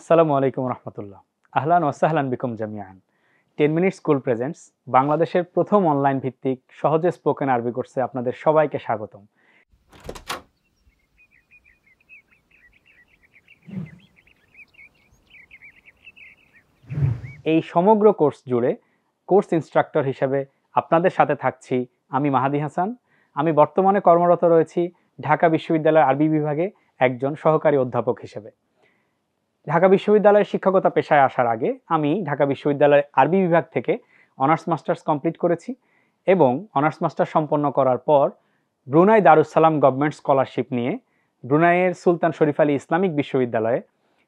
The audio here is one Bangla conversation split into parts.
আসসালামু আলাইকুম রহমতুল্লাহ। আহলান ওয়াসাহলান বিকুম জামিয়ান। 10 মিনিট স্কুল প্রেজেন্টস বাংলাদেশের প্রথম অনলাইন ভিত্তিক সহজে স্পোকেন আরবি কোর্সে আপনাদের সবাইকে স্বাগতম। এই সমগ্র কোর্স জুড়ে কোর্স ইনস্ট্রাক্টর হিসেবে আপনাদের সাথে থাকছি আমি মাহাদি হাসান। আমি বর্তমানে কর্মরত রয়েছি ঢাকা বিশ্ববিদ্যালয়ের আরবি বিভাগে একজন সহকারী অধ্যাপক হিসেবে। ঢাকা বিশ্ববিদ্যালয়ের শিক্ষকতা পেশায় আসার আগে আমি ঢাকা বিশ্ববিদ্যালয়ের আরবি বিভাগ থেকে অনার্স মাস্টার্স কমপ্লিট করেছি এবং অনার্স মাস্টার সম্পন্ন করার পর Brunei Darus Salam government scholarship নিয়ে ব্রুনাইয়ের সুলতান শরীফ আলী ইসলামিক বিশ্ববিদ্যালয়ে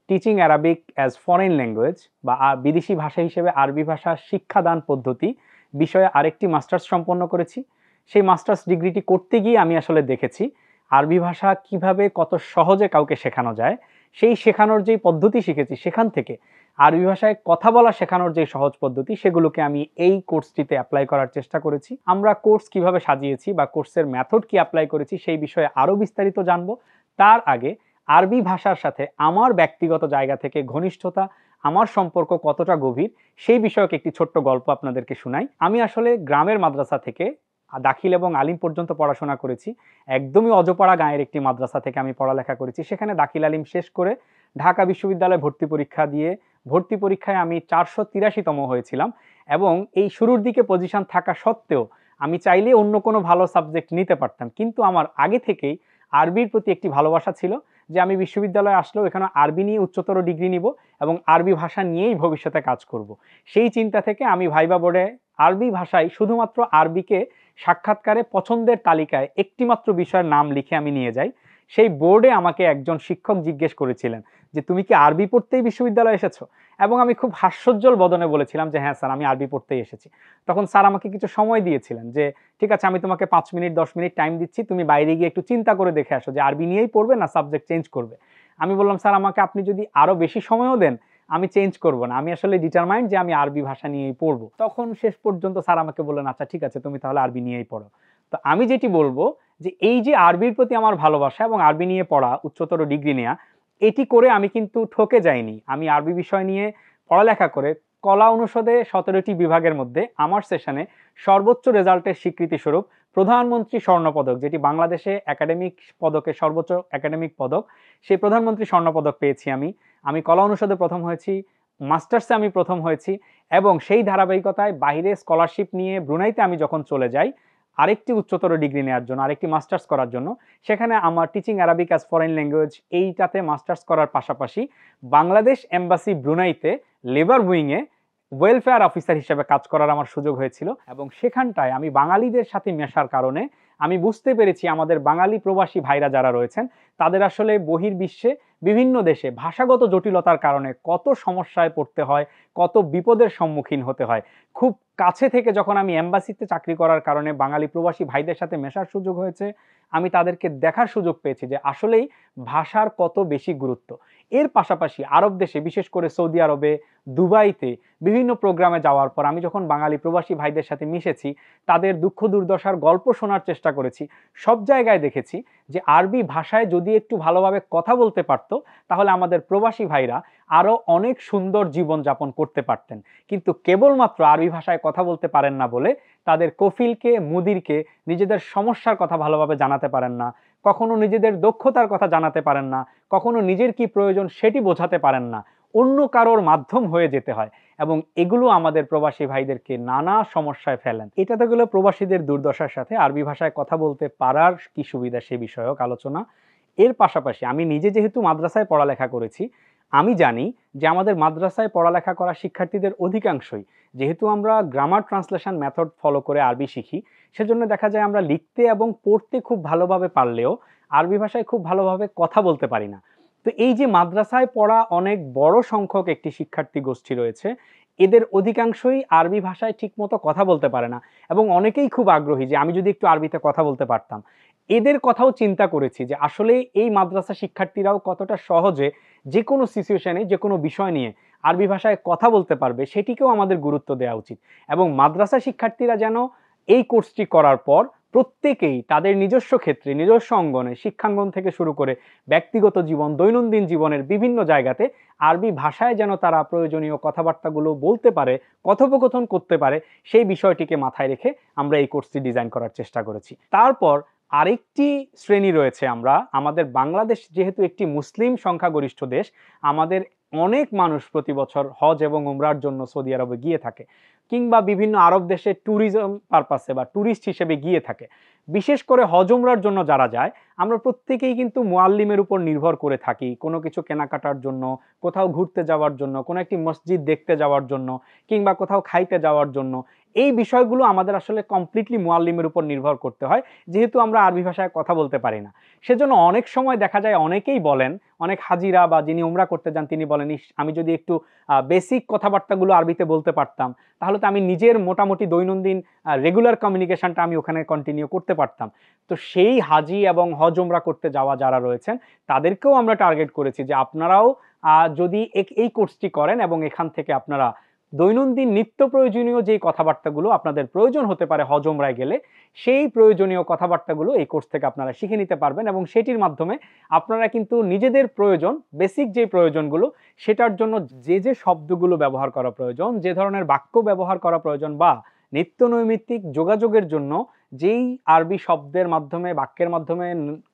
teaching Arabic as foreign language বা বিদেশি ভাষা হিসেবে আরবি ভাষা শিক্ষাদান পদ্ধতি বিষয়ে আরেকটি মাস্টার্স সম্পন্ন করেছি। সেই মাস্টার্স ডিগ্রিটি করতে গিয়ে আমি আসলে দেখেছি আরবি ভাষা কিভাবে কত সহজে কাউকে শেখানো যায়। সেই শেখানোর যেই পদ্ধতি শিখেছি সেখান থেকে আরবি ভাষায় কথা বলা শেখানোর যে সহজ পদ্ধতি সেগুলোকে আমি এই কোর্সটিতে অ্যাপ্লাই করার চেষ্টা করেছি। আমরা কোর্স কিভাবে সাজিয়েছি বা কোর্সের মেথড কি অ্যাপ্লাই করেছি সেই বিষয়ে আরও বিস্তারিত জানবো। তার আগে আরবি ভাষার সাথে আমার ব্যক্তিগত জায়গা থেকে ঘনিষ্ঠতা, আমার সম্পর্ক কতটা গভীর সেই বিষয়ক একটি ছোট্ট গল্প আপনাদেরকে শোনাই। আমি আসলে গ্রামের মাদ্রাসা থেকে দাখিল এবং আলিম পর্যন্ত পড়াশোনা করেছি। একদমই অজপাড়া গাঁয়ের একটি মাদ্রাসা থেকে আমি পড়ালেখা করেছি। সেখানে দাখিল আলিম শেষ করে ঢাকা বিশ্ববিদ্যালয়ে ভর্তি পরীক্ষা দিয়ে ভর্তি পরীক্ষায় আমি 483তম হয়েছিলাম এবং এই শুরুর দিকে পজিশন থাকা সত্ত্বেও আমি চাইলে অন্য কোনো ভালো সাবজেক্ট নিতে পারতাম, কিন্তু আমার আগে থেকেই আরবির প্রতি একটি ভালোবাসা ছিল যে আমি বিশ্ববিদ্যালয়ে আসলেও এখানে আরবি নিয়ে উচ্চতর ডিগ্রি নিব এবং আরবি ভাষা নিয়েই ভবিষ্যতে কাজ করব। সেই চিন্তা থেকে আমি ভাইবা বোর্ডে আরবি ভাষায় শুধুমাত্র আরবিকে সাক্ষাৎকারে পছন্দের তালিকায় একটিমাত্র বিষয়ের নাম লিখে আমি নিয়ে যাই। সেই বোর্ডে আমাকে একজন শিক্ষক জিজ্ঞেস করেছিলেন যে তুমি কি আরবি পড়তেই বিশ্ববিদ্যালয়ে এসেছো, এবং আমি খুব হাস্যোজ্জ্বল বদনে বলেছিলাম যে হ্যাঁ স্যার, আমি আরবি পড়তেই এসেছি। তখন স্যার আমাকে কিছু সময় দিয়েছিলেন যে ঠিক আছে, আমি তোমাকে 5 মিনিট 10 মিনিট টাইম দিচ্ছি, তুমি বাইরে গিয়ে একটু চিন্তা করে দেখে আসো যে আরবি নিয়েই পড়বে না সাবজেক্ট চেঞ্জ করবে। আমি বললাম স্যার, আমাকে আপনি যদি আরো বেশি সময়ও দেন আমি চেঞ্জ করব না, আমি আসলে ডিটারমাইন্ড যে আমি আরবি ভাষা নিয়েই পড়বো। তখন শেষ পর্যন্ত স্যার আমাকে বললেন আচ্ছা ঠিক আছে, তুমি তাহলে আরবি নিয়েই পড়ো। তো আমি যেটি বলবো যে এই যে আরবির প্রতি আমার ভালোবাসা এবং আরবি নিয়ে পড়া, উচ্চতর ডিগ্রি নেওয়া, এটি করে আমি কিন্তু ঠকে যাইনি। আমি আরবি বিষয় নিয়ে পড়ালেখা করে কলা অনুষদে 17টি বিভাগের মধ্যে আমার সেশনে সর্বোচ্চ রেজাল্টের স্বীকৃতি স্বরূপ প্রধানমন্ত্রী স্বর্ণপদক, যেটি বাংলাদেশে একাডেমিক পদকের সর্বোচ্চ একাডেমিক পদক, সেই প্রধানমন্ত্রী স্বর্ণপদক পেয়েছি। আমি কলা অনুষদে প্রথম হয়েছি, মাস্টার্সে আমি প্রথম হয়েছি এবং সেই ধারাবাহিকতায় বাইরে স্কলারশিপ নিয়ে ব্রুনাইতে আমি যখন চলে যাই আরেকটি উচ্চতর ডিগ্রি নেওয়ার জন্য, আরেকটি মাস্টার্স করার জন্য, সেখানে আমার teaching Arabic as foreign language এইটাতে মাস্টার্স করার পাশাপাশি বাংলাদেশ এম্বাসি ব্রুনাইতে লেবার উইংয়ে ওয়েলফেয়ার অফিসার হিসেবে কাজ করার আমার সুযোগ হয়েছিল এবং সেখানটায় আমি বাঙালিদের সাথে মেশার কারণে আমি বুঝতে পেরেছি আমাদের বাঙালি প্রবাসী ভাইরা যারা রয়েছেন তাদের আসলে বহির্বিশ্বে বিভিন্ন দেশে ভাষাগত জটিলতার কারণে কত সমস্যায় পড়তে হয়, কত বিপদের সম্মুখীন হতে হয়। খুব কাছে থেকে যখন আমি এম্বাসিতে চাকরি করার কারণে বাঙালি প্রবাসী ভাইদের সাথে মেশার সুযোগ হয়েছে, আমি তাদেরকে দেখার সুযোগ পেয়েছি যে আসলেই ভাষার কত বেশি গুরুত্ব। এর পাশাপাশি আরব দেশে, বিশেষ করে সৌদি আরবে, দুবাইতে বিভিন্ন প্রোগ্রামে যাওয়ার পর আমি যখন বাঙালি প্রবাসী ভাইদের সাথে মিশেছি, তাদের দুঃখ দুর্দশার গল্প শোনার চেষ্টা করেছি, সব জায়গায় দেখেছি যে আরবি ভাষায় যদি একটু ভালোভাবে কথা বলতে পারতো তাহলে আমাদের প্রবাসী ভাইরা আরও অনেক সুন্দর জীবনযাপন করতে পারতেন। কিন্তু কেবলমাত্র আরবি ভাষায় কথা বলতে পারেন না বলে তাদের কফিলকে, মুদিরকে নিজেদের সমস্যার কথা ভালোভাবে জানাতে পারেন না, কখনো নিজেদের দক্ষতার কথা জানাতে পারেন না, কখনো নিজের কি প্রয়োজন সেটি বোঝাতে পারেন না, অন্য কারোর মাধ্যম হয়ে যেতে হয় এবং এগুলো আমাদের প্রবাসী ভাইদেরকে নানা সমস্যায় ফেলেন। এটা তো গেলো প্রবাসীদের দুর্দশার সাথে আরবি ভাষায় কথা বলতে পারার কি সুবিধা সে বিষয়ক আলোচনা। এর পাশাপাশি আমি নিজে যেহেতু মাদ্রাসায় পড়ালেখা করেছি, আমি জানি যে আমাদের মাদ্রাসায় পড়ালেখা করা শিক্ষার্থীদের অধিকাংশই, যেহেতু আমরা গ্রামার ট্রান্সলেশন মেথড ফলো করে আরবি শিখি, সেজন্য দেখা যায় আমরা লিখতে এবং পড়তে খুব ভালোভাবে পারলেও আরবি ভাষায় খুব ভালোভাবে কথা বলতে পারি না। তো এই যে মাদ্রাসায় পড়া অনেক বড় সংখ্যক একটি শিক্ষার্থী গোষ্ঠী রয়েছে, এদের অধিকাংশই আরবি ভাষায় ঠিকমতো কথা বলতে পারে না এবং অনেকেই খুব আগ্রহী যে আমি যদি একটু আরবিতে কথা বলতে পারতাম। এদের কথাও চিন্তা করেছি যে আসলে এই মাদ্রাসা শিক্ষার্থীরাও কতটা সহজে যে কোনো সিচুয়েশনে, যে কোনো বিষয় নিয়ে আরবি ভাষায় কথা বলতে পারবে সেটিকেও আমাদের গুরুত্ব দেওয়া উচিত এবং মাদ্রাসা শিক্ষার্থীরা যেন এই কোর্সটি করার পর প্রত্যেকেই তাদের নিজস্ব ক্ষেত্রে, নিজস্ব অঙ্গনে, শিক্ষাঙ্গন থেকে শুরু করে ব্যক্তিগত জীবন, দৈনন্দিন জীবনের বিভিন্ন জায়গাতে আরবি ভাষায় যেন তারা প্রয়োজনীয় কথাবার্তাগুলো বলতে পারে, কথোপকথন করতে পারে, সেই বিষয়টিকে মাথায় রেখে আমরা এই কোর্সটি ডিজাইন করার চেষ্টা করেছি। তারপর আরেকটি শ্রেণী রয়েছে, আমাদের বাংলাদেশ যেহেতু একটি মুসলিম সংখ্যাগরিষ্ঠ দেশ, আমাদের অনেক মানুষ প্রতি বছর হজ এবং উমরার জন্য সৌদি আরবে গিয়ে থাকে, কিংবা বিভিন্ন আরব দেশে ট্যুরিজম পারপাসে বা ট্যুরিস্ট হিসেবে গিয়ে থাকে। বিশেষ করে হজ উমরার জন্য যারা যায়, আমরা প্রত্যেকেই কিন্তু মুআল্লিমের উপর নির্ভর করে থাকি কোনো কিছু কেনাকাটার জন্য, কোথাও ঘুরতে যাওয়ার জন্য, কোনো একটি মসজিদ দেখতে যাওয়ার জন্য, কিংবা কোথাও খাইতে যাওয়ার জন্য। এই বিষয়গুলো আমাদের আসলে কমপ্লিটলি মুআল্লিমের উপর নির্ভর করতে হয়, যেহেতু আমরা আরবি ভাষায় কথা বলতে পারি না। সেজন্য অনেক সময় দেখা যায়, অনেকেই বলেন, অনেক হাজিরা বা যিনি উমরা করতে যান তিনি বলেন, আমি যদি একটু বেসিক কথাবার্তাগুলো আরবিতে বলতে পারতাম, তাহলে তো আমি নিজের মোটামুটি দৈনন্দিন রেগুলার কমিউনিকেশনটা আমি ওখানে কন্টিনিউ করতে পারতাম। তো সেই হাজি এবং হজ উমরা করতে যাওয়া যারা রয়েছেন, তাদেরকেও আমরা টার্গেট করেছি যে আপনারাও যদি এই কোর্সটি করেন এবং এখান থেকে আপনারা দৈনন্দিন নিত্য প্রয়োজনীয় যেই কথাবার্তাগুলো আপনাদের প্রয়োজন হতে পারে হজ উমরায় গেলে, সেই প্রয়োজনীয় কথাবার্তাগুলো এই কোর্স থেকে আপনারা শিখে নিতে পারবেন, এবং সেটির মাধ্যমে আপনারা কিন্তু নিজেদের প্রয়োজন, বেসিক যে প্রয়োজনগুলো, সেটার জন্য যে শব্দগুলো ব্যবহার করা প্রয়োজন, যে ধরনের বাক্য ব্যবহার করা প্রয়োজন, বা নিত্য নৈমিত্তিক যোগাযোগের জন্য যেই আরবি শব্দের মাধ্যমে, বাক্যের মাধ্যমে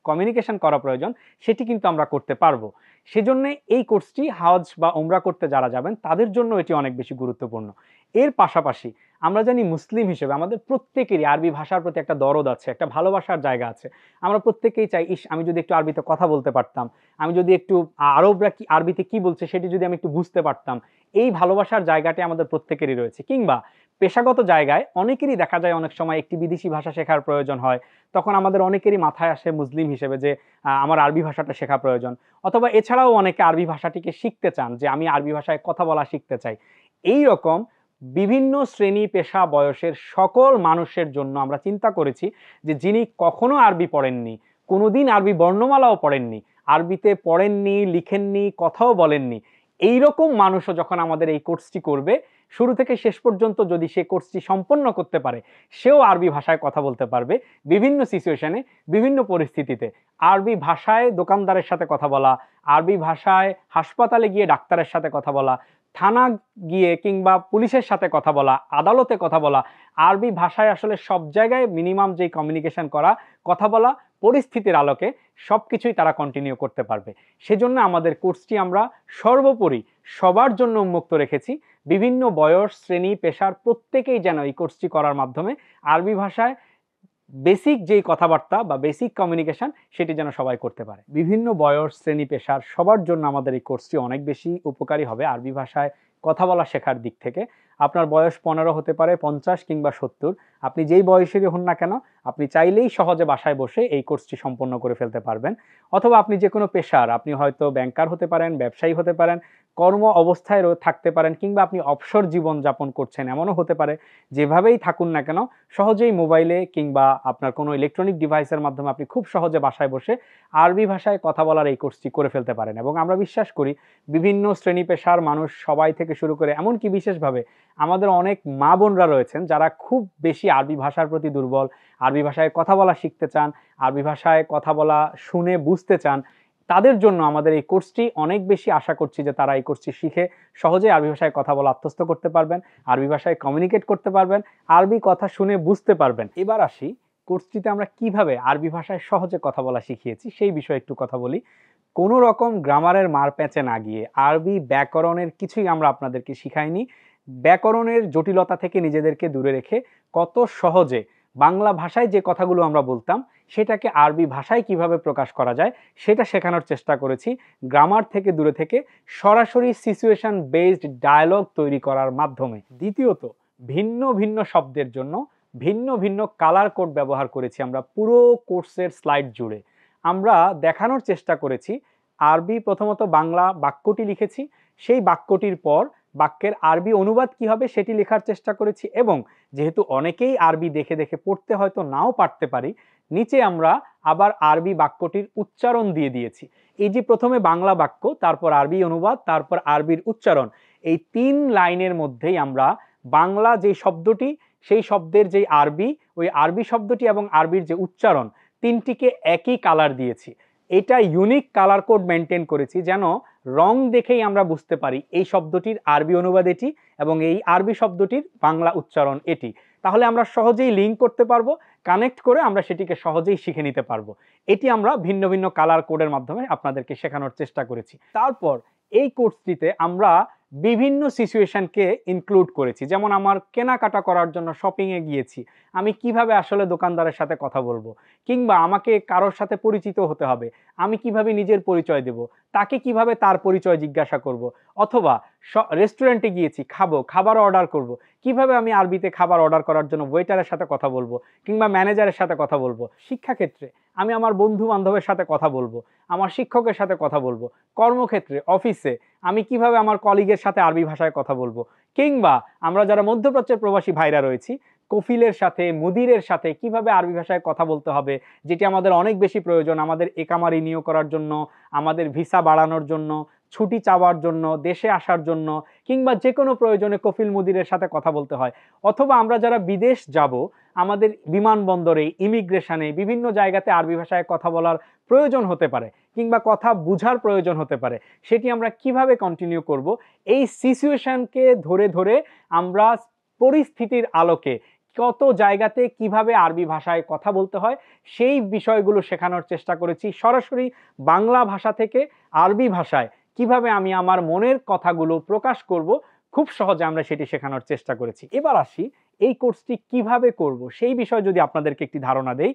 কমিউনিকেশন করা প্রয়োজন, সেটি কিন্তু আমরা করতে পারবো। সেজন্য এই কোর্সটি হজ বা উমরা করতে যারা যাবেন তাদের জন্য এটি অনেক বেশি গুরুত্বপূর্ণ। এর পাশাপাশি আমরা জানি মুসলিম হিসেবে আমাদের প্রত্যেকেরই আরবি ভাষার প্রতি একটা দরদ আছে, একটা ভালোবাসার জায়গা আছে। আমরা প্রত্যেকেই চাই, আমি যদি একটু আরবিতে কথা বলতে পারতাম, আমি যদি একটু আরবরা কি আরবিতে কি বলছে সেটি যদি আমি একটু বুঝতে পারতাম। এই ভালোবাসার জায়গাটি আমাদের প্রত্যেকেরই রয়েছে। কিংবা পেশাগত জায়গায় অনেকেরই দেখা যায় অনেক সময় একটি বিদেশি ভাষা শেখার প্রয়োজন হয়, তখন আমাদের অনেকেরই মাথায় আসে মুসলিম হিসেবে যে আমার আরবি ভাষাটা শেখা প্রয়োজন। অথবা এছাড়াও অনেকে আরবি ভাষাটিকে শিখতে চান, যে আমি আরবি ভাষায় কথা বলা শিখতে চাই। এই রকম বিভিন্ন শ্রেণী, পেশা, বয়সের সকল মানুষের জন্য আমরা চিন্তা করেছি যে যিনি কখনো আরবি পড়েননি, কোনোদিন আরবি বর্ণমালাও পড়েননি, আরবিতে পড়েননি, লিখেননি, কথাও বলেননি, এইরকম মানুষও যখন আমাদের এই কোর্সটি করবে, শুরু থেকে শেষ পর্যন্ত যদি সে কোর্সটি সম্পন্ন করতে পারে, সেও আরবি ভাষায় কথা বলতে পারবে বিভিন্ন সিচুয়েশনে, বিভিন্ন পরিস্থিতিতে। আরবি ভাষায় দোকানদারের সাথে কথা বলা, আরবি ভাষায় হাসপাতালে গিয়ে ডাক্তারের সাথে কথা বলা, থানা গিয়ে কিংবা পুলিশের সাথে কথা বলা, আদালতে কথা বলা, আরবি ভাষায় আসলে সব জায়গায় মিনিমাম যেই কমিউনিকেশন করা, কথা বলা, পরিস্থিতির আলোকে সবকিছুই তারা কন্টিনিউ করতে পারবে। সেজন্য আমাদের কোর্সটি আমরা সর্বোপরি সবার জন্য উন্মুক্ত রেখেছি। বিভিন্ন বয়স, শ্রেণী, পেশার প্রত্যেকেই যেন এই কোর্সটি করার মাধ্যমে আরবি ভাষায় বেসিক যেই কথাবার্তা বা বেসিক কমিউনিকেশন, সেটি যেন সবাই করতে পারে। বিভিন্ন বয়স, শ্রেণী, পেশার সবার জন্য আমাদের এই কোর্সটি অনেক বেশি উপকারী হবে আরবি ভাষায় কথা বলা শেখার দিক থেকে। আপনার বয়স 15 হতে পারে, 50 কিংবা 70, আপনি যেই বয়সেরই হন না কেন, আপনি চাইলেই সহজে বাসায় বসে এই কোর্সটি সম্পন্ন করে ফেলতে পারবেন। অথবা আপনি যে কোনো পেশার, আপনি হয়তো ব্যাংকার হতে পারেন, ব্যবসায়ী হতে পারেন, কর্ম অবস্থায় থাকতে পারেন, কিংবা আপনি অবসর জীবন যাপন করছেন, এমনও হতে পারে। যেভাবেই থাকুন না কেন, সহজেই মোবাইলে কিংবা আপনার কোনো ইলেকট্রনিক ডিভাইসের মাধ্যমে আপনি খুব সহজে বাসায় বসে আরবি ভাষায় কথা বলার এই কোর্সটি করে ফেলতে পারেন। এবং আমরা বিশ্বাস করি বিভিন্ন শ্রেণী পেশার মানুষ, সবাই থেকে শুরু করে এমনকি বিশেষভাবে আমাদের অনেক মা বোনরা রয়েছেন যারা খুব বেশি আরবি ভাষার প্রতি দুর্বল, আরবি ভাষায় কথা বলা শিখতে চান, আরবি ভাষায় কথা বলা শুনে বুঝতে চান, তাদের জন্য আমাদের এই কোর্সটি অনেক বেশি আশা করছি যে তারা এই কোর্সটি শিখে সহজে আরবি ভাষায় কথা বলা আত্মস্থ করতে পারবেন, আরবি ভাষায় কমিউনিকেট করতে পারবেন, আরবি কথা শুনে বুঝতে পারবেন। এবার আসি কোর্সটিতে আমরা কিভাবে আরবি ভাষায় সহজে কথা বলা শিখিয়েছি সেই বিষয়ে একটু কথা বলি। কোনো রকম গ্রামারের মার প্যাঁচে না গিয়ে, আরবি ব্যাকরণের কিছুই আমরা আপনাদেরকে শিখাইনি। ব্যাকরণের জটিলতা থেকে নিজেদেরকে দূরে রেখে কত সহজে বাংলা ভাষায় যে কথাগুলো আমরা বলতাম সেটাকে আরবি ভাষায় কিভাবে প্রকাশ করা যায় সেটা শেখানোর চেষ্টা করেছি, গ্রামার থেকে দূরে থেকে সরাসরি সিচুয়েশন বেসড ডায়ালগ তৈরি করার মাধ্যমে। দ্বিতীয়ত, ভিন্ন ভিন্ন শব্দের জন্য ভিন্ন ভিন্ন কালার কোড ব্যবহার করেছি আমরা পুরো কোর্সের স্লাইড জুড়ে। আমরা দেখানোর চেষ্টা করেছি আরবি প্রথমত বাংলা বাক্যটি লিখেছি, সেই বাক্যটির পর বাক্যের আরবি অনুবাদ কি হবে সেটি লেখার চেষ্টা করেছি, এবং যেহেতু অনেকেই আরবি দেখে দেখে পড়তে হয়তো নাও পারতে পারি, নিচে আমরা আবার আরবি বাক্যটির উচ্চারণ দিয়ে দিয়েছি। এই যে প্রথমে বাংলা বাক্য, তারপর আরবি অনুবাদ, তারপর আরবির উচ্চারণ, এই 3 লাইনের মধ্যেই আমরা বাংলা যে শব্দটি, সেই শব্দের যেই আরবি, ওই আরবি শব্দটি এবং আরবির যে উচ্চারণ তিনটিকে একই কালার দিয়েছি। এটা ইউনিক কালার কোড মেনটেন করেছি যেন রং দেখেই আমরা বুঝতে পারি এই শব্দটির আরবি অনুবাদ এটি এবং এই আরবি শব্দটির বাংলা উচ্চারণ এটি। তাহলে আমরা সহজেই লিঙ্ক করতে পারবো, কানেক্ট করে আমরা সেটিকে সহজেই শিখে নিতে পারবো। এটি আমরা ভিন্ন ভিন্ন কালার কোডের মাধ্যমে আপনাদেরকে শেখানোর চেষ্টা করেছি। তারপর এই কোর্সটিতে আমরা বিভিন্ন সিচুয়েশনকে ইনক্লুড করেছি, যেমন আমার কেনাকাটা করার জন্য শপিংয়ে গিয়েছি, আমি কিভাবে আসলে দোকানদারের সাথে কথা বলবো, কিংবা আমাকে কারোর সাথে পরিচিত হতে হবে, আমি কিভাবে নিজের পরিচয় দেব, তাকে কিভাবে তার পরিচয় জিজ্ঞাসা করব, অথবা রেস্টুরেন্টে গিয়েছি খাবার অর্ডার করব, কিভাবে আমি আরবিতে খাবার অর্ডার করার জন্য ওয়েটারের সাথে কথা বলবো কিংবা ম্যানেজারের সাথে কথা বলবো। শিক্ষাক্ষেত্রে আমি আমার বন্ধু বান্ধবের সাথে কথা বলবো, আমার শিক্ষকের সাথে কথা বলবো। কর্মক্ষেত্রে অফিসে আমি কিভাবে আমার কলিগের সাথে আরবি ভাষায় কথা বলবো, কিংবা আমরা যারা মধ্যপ্রাচ্যের প্রবাসী ভাইরা রয়েছি কফিলের সাথে মুদিরের সাথে কিভাবে আরবি ভাষায় কথা বলতে হবে, যেটি আমাদের অনেক বেশি প্রয়োজন আমাদের একামা রিনিউ করার জন্য, আমাদের ভিসা বাড়ানোর জন্য, ছুটি চাওয়ার জন্য, দেশে আসার জন্য, কিংবা যে কোনো প্রয়োজনে কফিল মুদিরের সাথে কথা বলতে হয়। অথবা আমরা যারা বিদেশ যাব আমাদের বিমানবন্দরে, ইমিগ্রেশনে, বিভিন্ন জায়গাতে আরবি ভাষায় কথা বলার প্রয়োজন হতে পারে কিংবা কথা বুঝার প্রয়োজন হতে পারে, সেটি আমরা কিভাবে কন্টিনিউ করব, এই সিচুয়েশনকে ধরে ধরে আমরা পরিস্থিতির আলোকে কত জায়গাতে কিভাবে আরবি ভাষায় কথা বলতে হয় সেই বিষয়গুলো শেখানোর চেষ্টা করেছি। সরাসরি বাংলা ভাষা থেকে আরবি ভাষায় কিভাবে আমি আমার মনের কথাগুলো প্রকাশ করব খুব সহজে আমরা সেটি শেখানোর চেষ্টা করেছি। এবার আসি এই কোর্সটি কিভাবে করব সেই বিষয়ে যদি আপনাদেরকে একটি ধারণা দেই।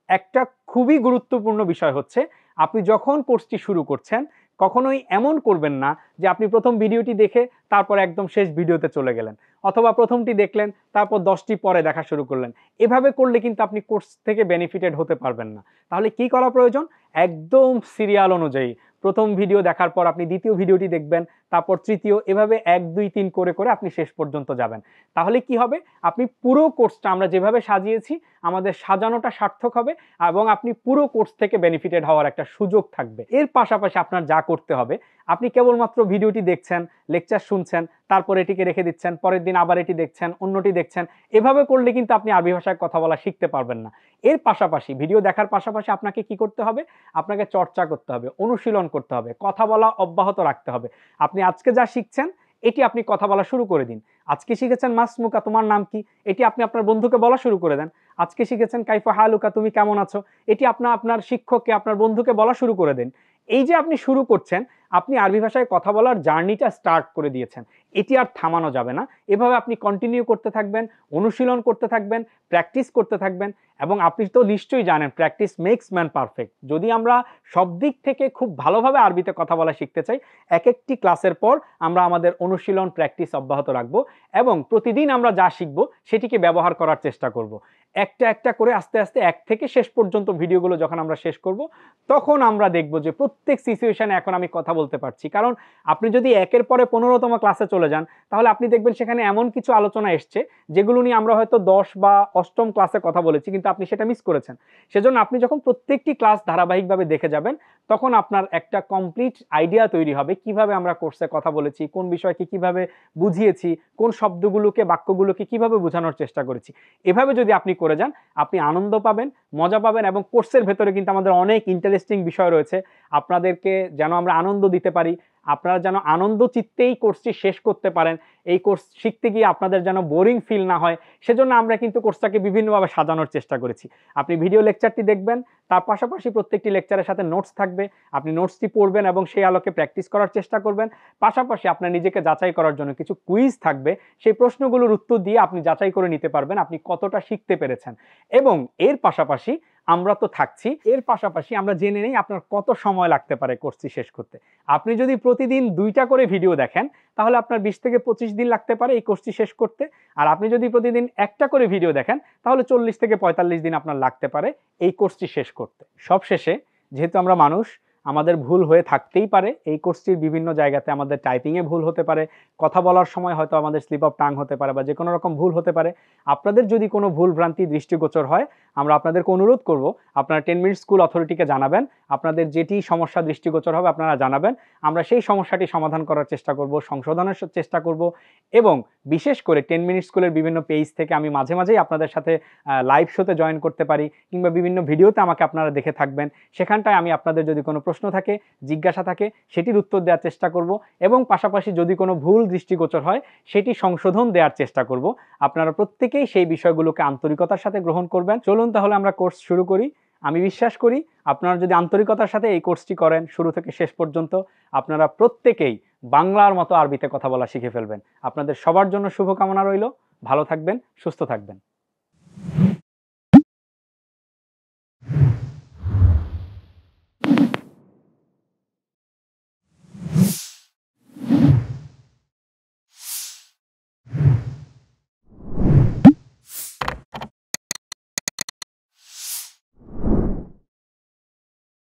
একটা খুবই গুরুত্বপূর্ণ বিষয় হচ্ছে আপনি যখন কোর্সটি শুরু করছেন কখনোই এমন করবেন না যে আপনি প্রথম ভিডিওটি দেখে তারপর একদম শেষ ভিডিওতে চলে গেলেন, অথবা প্রথমটি দেখলেন তারপর 10টি পরে দেখা শুরু করলেন। এভাবে করলে কিন্তু আপনি কোর্স থেকে বেনিফিটেড হতে পারবেন না। তাহলে কি করা প্রয়োজন? একদম সিরিয়াল অনুযায়ী প্রথম ভিডিও দেখার পর আপনি দ্বিতীয় ভিডিওটি দেখবেন, তারপর তৃতীয়, এভাবে 1 2 3 করে করে আপনি শেষ পর্যন্ত যাবেন। তাহলে কি হবে? আপনি পুরো কোর্সটা আমরা যেভাবে সাজিয়েছি আমাদের সাজানোটা সার্থক হবে এবং আপনি পুরো কোর্স থেকে বেনিফিটেড হওয়ার একটা সুযোগ থাকবে। এর পাশাপাশি আপনার যা করতে হবে, আপনি কেবলমাত্র ভিডিওটি দেখছেন, লেকচার শুনছেন, তারপর এটিকে রেখে দিচ্ছেন, পরের দিন আবার এটি দেখছেন, অন্যটি দেখছেন। এভাবে করলে কিন্তু আপনি আরবি ভাষায় কথা বলা শিখতে পারবেন না। এর পাশাপাশি ভিডিও দেখার পাশাপাশি আপনাকে কি করতে হবে? আপনাকে চর্চা করতে হবে, অনুশীলন করতে হবে, কথা বলা অব্যাহত রাখতে হবে। আপনি আজকে যা শিখছেন এটি আপনি কথা বলা শুরু করে দিন। আজকে শিখেছেন মাসমুকা, তোমার নাম কি, এটি আপনি আপনার বন্ধুকে বলা শুরু করে দেন। আজকে শিখেছেন কাইফা হালুকা, তুমি কেমন আছো, এটি আপনার শিক্ষককে, আপনার বন্ধুকে বলা শুরু করে দিন। এই যে আপনি শুরু করছেন, আপনি আরবি ভাষায় কথা বলার জার্নিটা স্টার্ট করে দিয়েছেন। এটি আর থামানো যাবে না। এভাবে আপনি কন্টিনিউ করতে থাকবেন, অনুশীলন করতে থাকবেন, প্র্যাকটিস করতে থাকবেন। এবং আপনি তো নিশ্চয়ই জানেন প্র্যাকটিস মেক্স ম্যান পারফেক্ট। যদি আমরা সব দিক থেকে খুব ভালোভাবে আরবিতে কথা বলা শিখতে চাই, এক একটি ক্লাসের পর আমরা আমাদের অনুশীলন প্র্যাকটিস অব্যাহত রাখবো এবং প্রতিদিন আমরা যা শিখবো সেটিকে ব্যবহার করার চেষ্টা করব। একটা একটা করে আস্তে আস্তে এক থেকে শেষ পর্যন্ত ভিডিওগুলো যখন আমরা শেষ করব তখন আমরা দেখব যে প্রত্যেক সিচুয়েশনে এখন আমি কথা বলতে পারছি। কারণ আপনি যদি একের পরে 15তম ক্লাসে চলে যান তাহলে আপনি দেখবেন সেখানে এমন কিছু আলোচনা এসছে যেগুলো নিয়ে আমরা হয়তো 10 বা 8ম ক্লাসে কথা বলেছি, কিন্তু আপনি সেটা মিস করেছেন। সেজন্য আপনি যখন প্রত্যেকটি ক্লাস ধারাবাহিকভাবে দেখে যাবেন তখন আপনার একটা কমপ্লিট আইডিয়া তৈরি হবে কিভাবে আমরা কোর্সে কথা বলেছি, কোন বিষয়কে কিভাবে বুঝিয়েছি, কোন শব্দগুলোকে, বাক্যগুলোকে কিভাবে বোঝানোর চেষ্টা করেছি। এভাবে যদি আপনি করে যান আপনি আনন্দ পাবেন, মজা পাবেন এবং কোর্সের ভেতরে কিন্তু আমাদের অনেক ইন্টারেস্টিং বিষয় রয়েছে। আপনাদেরকে যেন আমরা আনন্দ দিতে পারি, আপনারা যেন আনন্দ চিত্তেই কোর্সটি শেষ করতে পারেন, এই কোর্স শিখতে গিয়ে আপনাদের যেন বোরিং ফিল না হয়, সেজন্য আমরা কিন্তু কোর্সটাকে বিভিন্নভাবে সাজানোর চেষ্টা করেছি। আপনি ভিডিও লেকচারটি দেখবেন, তার পাশাপাশি প্রত্যেকটি লেকচারের সাথে নোটস থাকবে, আপনি নোটসটি পড়বেন এবং সেই আলোকে প্র্যাকটিস করার চেষ্টা করবেন। পাশাপাশি আপনার নিজেকে যাচাই করার জন্য কিছু কুইজ থাকবে, সেই প্রশ্নগুলোর উত্তর দিয়ে আপনি যাচাই করে নিতে পারবেন আপনি কতটা শিখতে পেরেছেন। এবং এর পাশাপাশি আমরা তো থাকছি, এর পাশাপাশি আমরা জেনে নেই আপনার কত সময় লাগতে পারে কোর্সটি শেষ করতে। আপনি যদি প্রতিদিন 2টা করে ভিডিও দেখেন তাহলে আপনার 20 থেকে 25 দিন লাগতে পারে এই কোর্সটি শেষ করতে। আর আপনি যদি প্রতিদিন 1টা করে ভিডিও দেখেন তাহলে 40 থেকে 45 দিন আপনার লাগতে পারে এই কোর্সটি শেষ করতে। সবশেষে যেহেতু আমরা মানুষ, আমাদের ভুল হয়ে থাকতেই পারে। এই কোর্সটির বিভিন্ন জায়গাতে আমাদের টাইপিংয়ে ভুল হতে পারে, কথা বলার সময় হয়তো আমাদের স্লিপ অফ টাং হতে পারে বা যেকোনো রকম ভুল হতে পারে। আপনাদের যদি কোনো ভুল ভ্রান্তি দৃষ্টিগোচর হয়, আমরা আপনাদেরকে অনুরোধ করব আপনারা 10 মিনিট স্কুল অথরিটিকে জানাবেন। আপনাদের যেটি সমস্যা দৃষ্টিগোচর হবে আপনারা জানাবেন। আমরা সেই সমস্যাটি সমাধান করার চেষ্টা করব, সংশোধনের চেষ্টা করব এবং বিশেষ করে 10 মিনিট স্কুলের বিভিন্ন পেজ থেকে আমি মাঝে মাঝেই আপনাদের সাথে লাইভ শোতে জয়েন করতে পারি কিংবা বিভিন্ন ভিডিওতে আমাকে আপনারা দেখে থাকবেন। সেখানটায় আমি আপনাদের যদি কোনো প্রশ্ন থাকে, জিজ্ঞাসা থাকে, সেটির উত্তর দেওয়ার চেষ্টা করব এবং পাশাপাশি যদি কোনো ভুল দৃষ্টিগোচর হয় সেটি সংশোধন দেওয়ার চেষ্টা করব। আপনারা প্রত্যেকেই সেই বিষয়গুলোকে আন্তরিকতার সাথে গ্রহণ করবেন। চলুন তাহলে আমরা কোর্স শুরু করি। আমি বিশ্বাস করি আপনারা যদি আন্তরিকতার সাথে এই কোর্সটি করেন শুরু থেকে শেষ পর্যন্ত, আপনারা প্রত্যেকেই বাংলার মতো আরবিতে কথা বলা শিখে ফেলবেন। আপনাদের সবার জন্য শুভকামনা রইল। ভালো থাকবেন, সুস্থ থাকবেন।